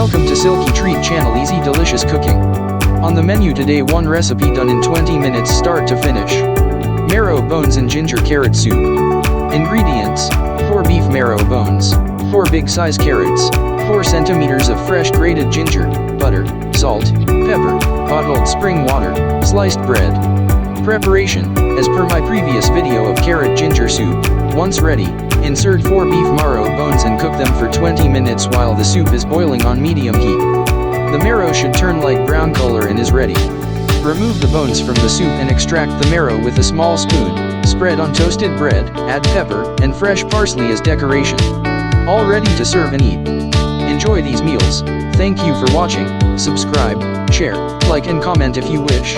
Welcome to Silkytreat Channel, easy delicious cooking. On the menu today, one recipe done in 20 minutes start to finish. Marrow bones and ginger carrot soup. Ingredients: 4 beef marrow bones, 4 big size carrots, 4 centimeters of fresh grated ginger, butter, salt, pepper, bottled spring water, sliced bread. Preparation: as per my previous video of carrot ginger soup, once ready, insert 4 beef marrow bones and cook them for 20 minutes while the soup is boiling on medium heat. The marrow should turn light brown color and is ready. Remove the bones from the soup and extract the marrow with a small spoon. Spread on toasted bread, add pepper and fresh parsley as decoration. All ready to serve and eat. Enjoy these meals. Thank you for watching. Subscribe, share, like and comment if you wish.